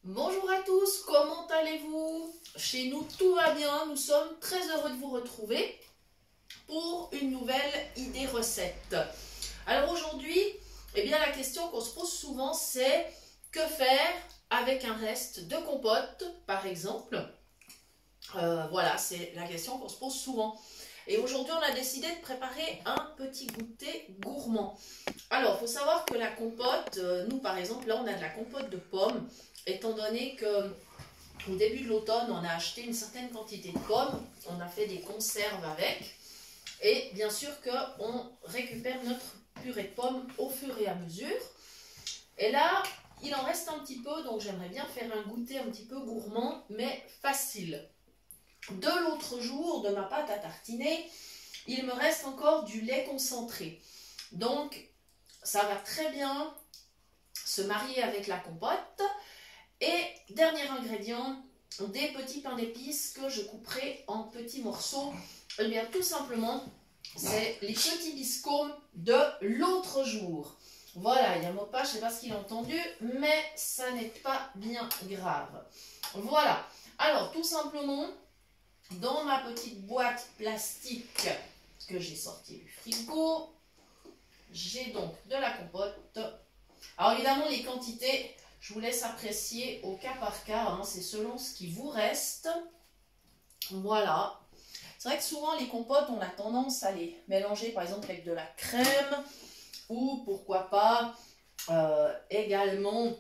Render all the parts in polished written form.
Bonjour à tous, comment allez-vous? Chez nous, tout va bien, nous sommes très heureux de vous retrouver pour une nouvelle idée recette. Alors aujourd'hui, la question qu'on se pose souvent, c'est que faire avec un reste de compote, par exemple. Voilà, c'est la question qu'on se pose souvent. Et aujourd'hui, on a décidé de préparer un petit goûter gourmand. Alors, il faut savoir que la compote, nous par exemple, là on a de la compote de pommes, étant donné que au début de l'automne, on a acheté une certaine quantité de pommes, on a fait des conserves avec, et bien sûr qu'on récupère notre purée de pommes au fur et à mesure. Et là, il en reste un petit peu, donc j'aimerais bien faire un goûter un petit peu gourmand, mais facile. De l'autre jour, de ma pâte à tartiner, il me reste encore du lait concentré. Donc, ça va très bien se marier avec la compote. Et dernier ingrédient, des petits pains d'épices que je couperai en petits morceaux. Eh bien, tout simplement, c'est les petits biscombes de l'autre jour. Voilà, il y a un mot de passe, je ne sais pas ce qu'il a entendu, mais ça n'est pas bien grave. Voilà, alors tout simplement, dans ma petite boîte plastique que j'ai sortie du frigo, j'ai donc de la compote. Alors évidemment, les quantités, je vous laisse apprécier au cas par cas, hein, c'est selon ce qui vous reste. Voilà. C'est vrai que souvent, les compotes, on a tendance à les mélanger par exemple avec de la crème ou pourquoi pas également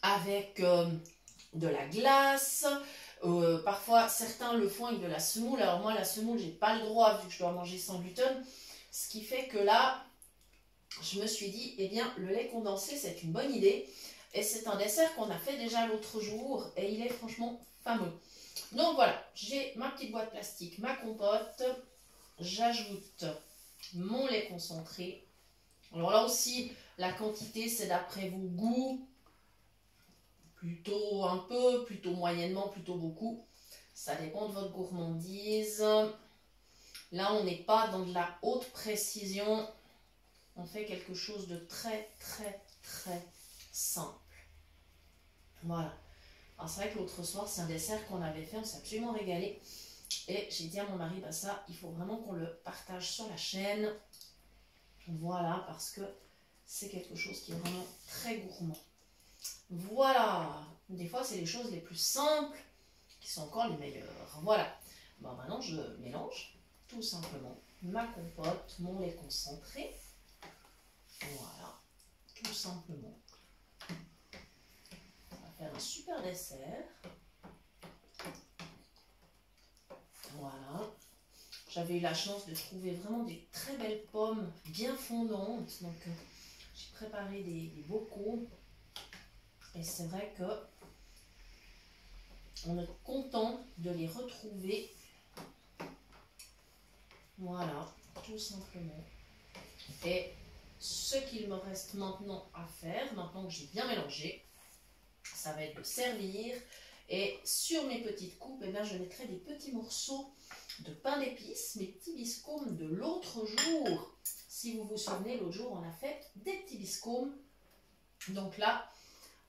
avec de la glace. Parfois, certains le font avec de la semoule. Alors moi, la semoule, j'ai pas le droit vu que je dois manger sans gluten. Ce qui fait que là, je me suis dit, eh bien, le lait condensé, c'est une bonne idée. Et c'est un dessert qu'on a fait déjà l'autre jour. Et il est franchement fameux. Donc voilà, j'ai ma petite boîte plastique, ma compote. J'ajoute mon lait concentré. Alors là aussi, la quantité, c'est d'après vos goûts. Plutôt un peu, plutôt moyennement, plutôt beaucoup. Ça dépend de votre gourmandise. Là, on n'est pas dans de la haute précision. On fait quelque chose de très, très, très simple. Voilà. Alors, c'est vrai que l'autre soir, c'est un dessert qu'on avait fait. On s'est absolument régalé. Et j'ai dit à mon mari, bah ça, il faut vraiment qu'on le partage sur la chaîne. Voilà, parce que c'est quelque chose qui est vraiment très gourmand. Voilà, des fois c'est les choses les plus simples qui sont encore les meilleures. Voilà, bon, maintenant je mélange tout simplement ma compote, mon lait concentré. Voilà, tout simplement. On va faire un super dessert. Voilà, j'avais eu la chance de trouver vraiment des très belles pommes bien fondantes. Donc j'ai préparé des bocaux. Et c'est vrai que on est content de les retrouver. Voilà, tout simplement. Et ce qu'il me reste maintenant à faire, maintenant que j'ai bien mélangé, ça va être de servir. Et sur mes petites coupes, eh bien, je mettrai des petits morceaux de pain d'épices, mes petits biscombes de l'autre jour. Si vous vous souvenez, l'autre jour, on a fait des petits biscombes. Donc là,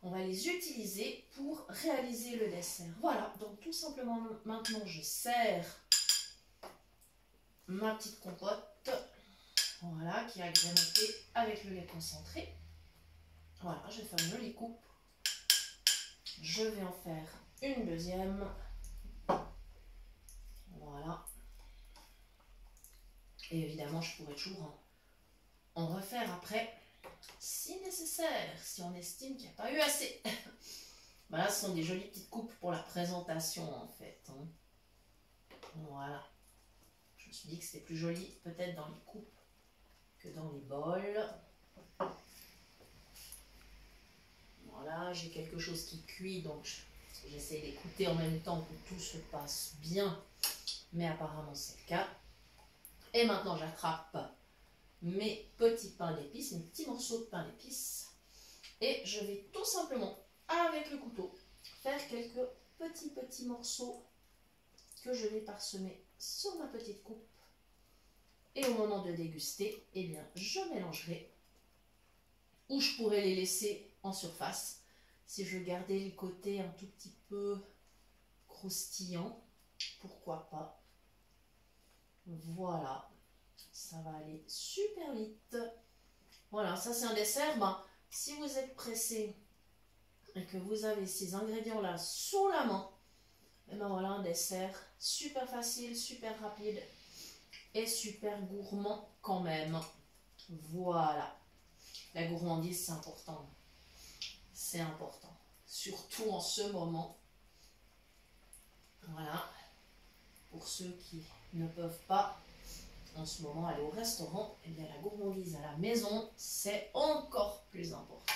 on va les utiliser pour réaliser le dessert. Voilà, donc tout simplement, maintenant, je sers ma petite compote, voilà, qui est agrémentée avec le lait concentré. Voilà, je vais faire une jolie coupe. Je vais en faire une deuxième. Voilà. Et évidemment, je pourrais toujours en refaire après, si nécessaire, si on estime qu'il n'y a pas eu assez. Voilà, ce sont des jolies petites coupes pour la présentation, en fait. Hein. Voilà. Je me suis dit que c'était plus joli, peut-être dans les coupes que dans les bols. Voilà, j'ai quelque chose qui cuit, donc j'essaie d'écouter en même temps que tout se passe bien. Mais apparemment, c'est le cas. Et maintenant, j'attrape mes petits pains d'épices, mes petits morceaux de pain d'épices. Et je vais tout simplement, avec le couteau, faire quelques petits morceaux que je vais parsemer sur ma petite coupe. Et au moment de déguster, eh bien, je mélangerai. Ou je pourrais les laisser en surface Si je veux garder le côté un tout petit peu croustillant, pourquoi pas. Voilà, ça va aller super vite. Voilà, ça c'est un dessert. Ben, si vous êtes pressé et que vous avez ces ingrédients-là sous la main, et ben voilà un dessert super facile, super rapide et super gourmand quand même. Voilà, la gourmandise c'est important. C'est important, surtout en ce moment. Voilà, pour ceux qui ne peuvent pas en ce moment aller au restaurant, et bien la gourmandise à la maison, c'est encore plus important.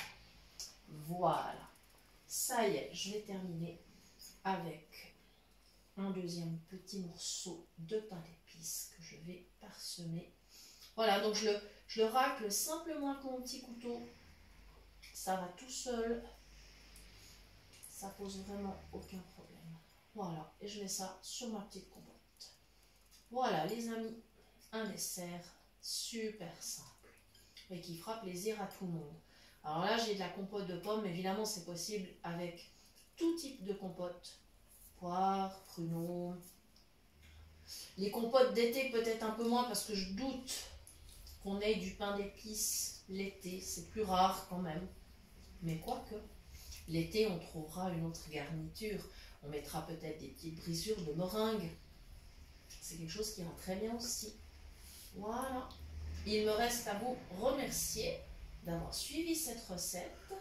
Voilà, ça y est, je vais terminer avec un deuxième petit morceau de pain d'épices que je vais parsemer. Voilà, donc je le racle simplement avec mon petit couteau. Ça va tout seul. Ça pose vraiment aucun problème. Voilà, et je mets ça sur ma petite compote. Voilà les amis, un dessert super simple et qui fera plaisir à tout le monde. Alors là j'ai de la compote de pommes, évidemment c'est possible avec tout type de compote. Poire, pruneaux. Les compotes d'été peut-être un peu moins parce que je doute qu'on ait du pain d'épices l'été, c'est plus rare quand même. Mais quoique, l'été on trouvera une autre garniture. On mettra peut-être des petites brisures de meringue. C'est quelque chose qui ira très bien aussi. Voilà. Il me reste à vous remercier d'avoir suivi cette recette.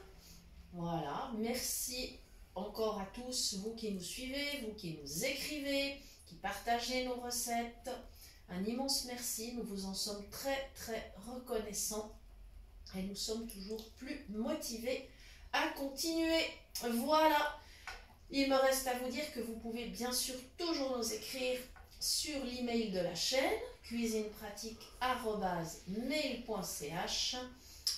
Voilà. Merci encore à tous, vous qui nous suivez, vous qui nous écrivez, qui partagez nos recettes. Un immense merci. Nous vous en sommes très très reconnaissants. Et nous sommes toujours plus motivés à continuer. Voilà. Il me reste à vous dire que vous pouvez bien sûr toujours nous écrire sur l'email de la chaîne cuisinepratique@mail.ch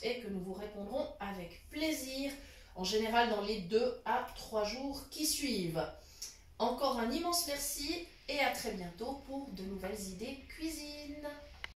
et que nous vous répondrons avec plaisir, en général dans les 2 à 3 jours qui suivent. Encore un immense merci et à très bientôt pour de nouvelles idées cuisine.